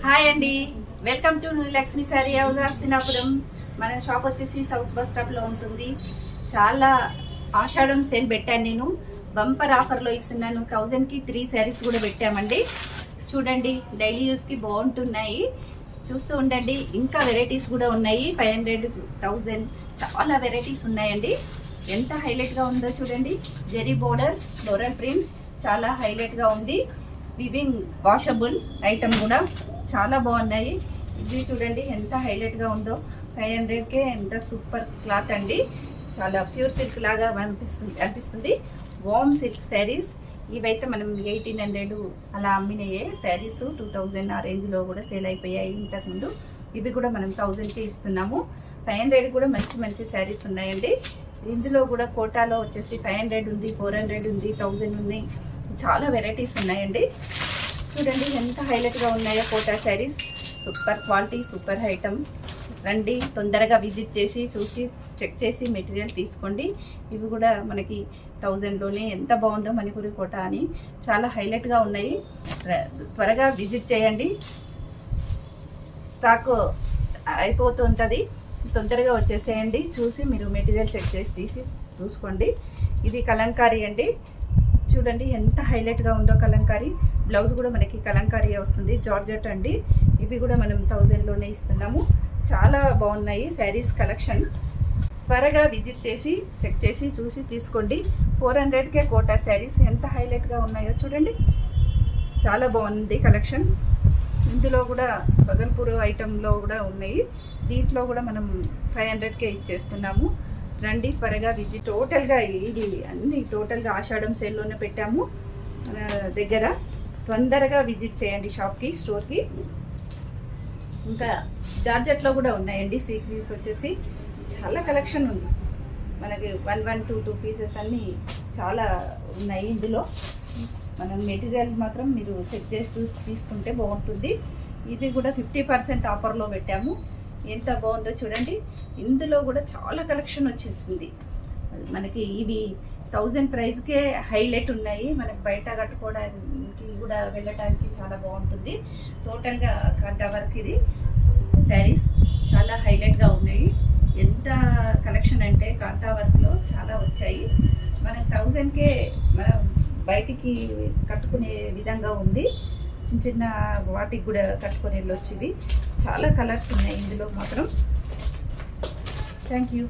Hi అండి, welcome to Lakshmi sorry house Hastinapuram. మన shop వచ్చేసి సౌత్ బస్ స్టాప్లో ఉంటుంది. చాలా ఆషాఢం సేల్ పెట్టాను నేను. బంపర్ ఆఫర్లో ఇస్తున్నాను. 1000కి 3 శారీస్ కూడా పెట్టామండి. చూడండి, డైలీ యూస్కి బాగుంటున్నాయి. చూస్తూ ఉండండి. ఇంకా వెరైటీస్ కూడా ఉన్నాయి. 500, 1000 చాలా వెరైటీస్ ఉన్నాయండి. ఎంత హైలైట్గా ఉందో చూడండి. జెరీ బోర్డర్, ఫ్లోరల్ ప్రింట్ చాలా హైలైట్గా ఉంది. వివింగ్ వాషబుల్ ఐటమ్ కూడా చాలా బాగున్నాయి. ఇది చూడండి ఎంత హైలైట్గా ఉందో. 500కే ఎంత సూపర్ క్లాత్ అండి. చాలా ప్యూర్ సిల్క్ లాగా అనిపిస్తుంది. వామ్ సిల్క్ శారీస్ ఇవైతే మనం 1800 అలా అమ్మినాయే శారీస్. 2000 ఆ రేంజ్లో కూడా సేల్ అయిపోయాయి ఇంతకుముందు. ఇవి కూడా మనం 1000కే ఇస్తున్నాము. 500 కూడా మంచి మంచి శారీస్ ఉన్నాయండి. ఇందులో కూడా కోటాలో వచ్చేసి 500 ఉంది, 400 ఉంది, 1000 ఉంది. చాలా వెరైటీస్ ఉన్నాయండి. చూడండి ఎంత హైలైట్గా ఉన్నాయో Kota saris. Super quality, super item. రండి, తొందరగా విజిట్ చేసి చూసి చెక్ చేసి మెటీరియల్ తీసుకోండి. ఇవి కూడా మనకి 1000లోనే ఎంత బాగుందో మణిపూరి కోటా అని చాలా హైలైట్గా ఉన్నాయి. త్వరగా విజిట్ చేయండి. స్టాక్ అయిపోతుంటుంది, తొందరగా వచ్చేసేయండి. చూసి మీరు మెటీరియల్ చెక్ చేసి తీసి చూసుకోండి. ఇది కలంకారీ అండి. చూడండి ఎంత హైలైట్గా ఉందో కలంకారీ. బ్లౌజ్ కూడా మనకి కలంకారీ వస్తుంది. జార్జెట్ అండి. ఇవి కూడా మనం 1000లోనే ఇస్తున్నాము. చాలా బాగున్నాయి శారీస్ కలెక్షన్. త్వరగా విజిట్ చేసి చెక్ చేసి చూసి తీసుకోండి. 400కే కోటా శారీస్ ఎంత హైలైట్గా ఉన్నాయో చూడండి. చాలా బాగుంది కలెక్షన్. ఇందులో కూడా బగల్పూర్ ఐటెంలో కూడా ఉన్నాయి. దీంట్లో కూడా మనం 500కే ఇచ్చేస్తున్నాము. రండి, త్వరగా విజిట్. టోటల్గా ఇది అన్ని టోటల్గా ఆషాఢం సేల్లోనే పెట్టాము మన దగ్గర. తొందరగా విజిట్ చేయండి షాప్కి, స్టోర్కి. ఇంకా జార్జెట్లో కూడా ఉన్నాయండి. సీక్వెన్స్ వచ్చేసి చాలా కలెక్షన్ ఉంది మనకి. 1, 2 పీసెస్ అన్నీ చాలా ఉన్నాయి ఇందులో. మనం మెటీరియల్ మాత్రం మీరు చెక్ చేసి చూసి తీసుకుంటే బాగుంటుంది. ఇవి కూడా 50% ఆఫర్లో పెట్టాము. ఎంత బాగుందో చూడండి. ఇందులో కూడా చాలా కలెక్షన్ వచ్చేసింది మనకి. ఇవి 1000 ప్రైస్కే హైలైట్ ఉన్నాయి. మనకి బయట కట్టుకోవడానికి కూడా వెళ్ళటానికి చాలా బాగుంటుంది. టోటల్గా కాంతా వర్క్ ఇది శారీస్ చాలా హైలైట్గా ఉన్నాయి. ఎంత కలెక్షన్ అంటే కాంతా వర్క్లో చాలా వచ్చాయి. మనకి 1000కే మనం బయటికి కట్టుకునే విధంగా ఉంది. చిన్న చిన్న వాటికి కూడా కట్టుకొని వెళ్ళొచ్చు. ఇవి చాలా కలర్స్ ఉన్నాయి ఇందులో మాత్రం. Thank you.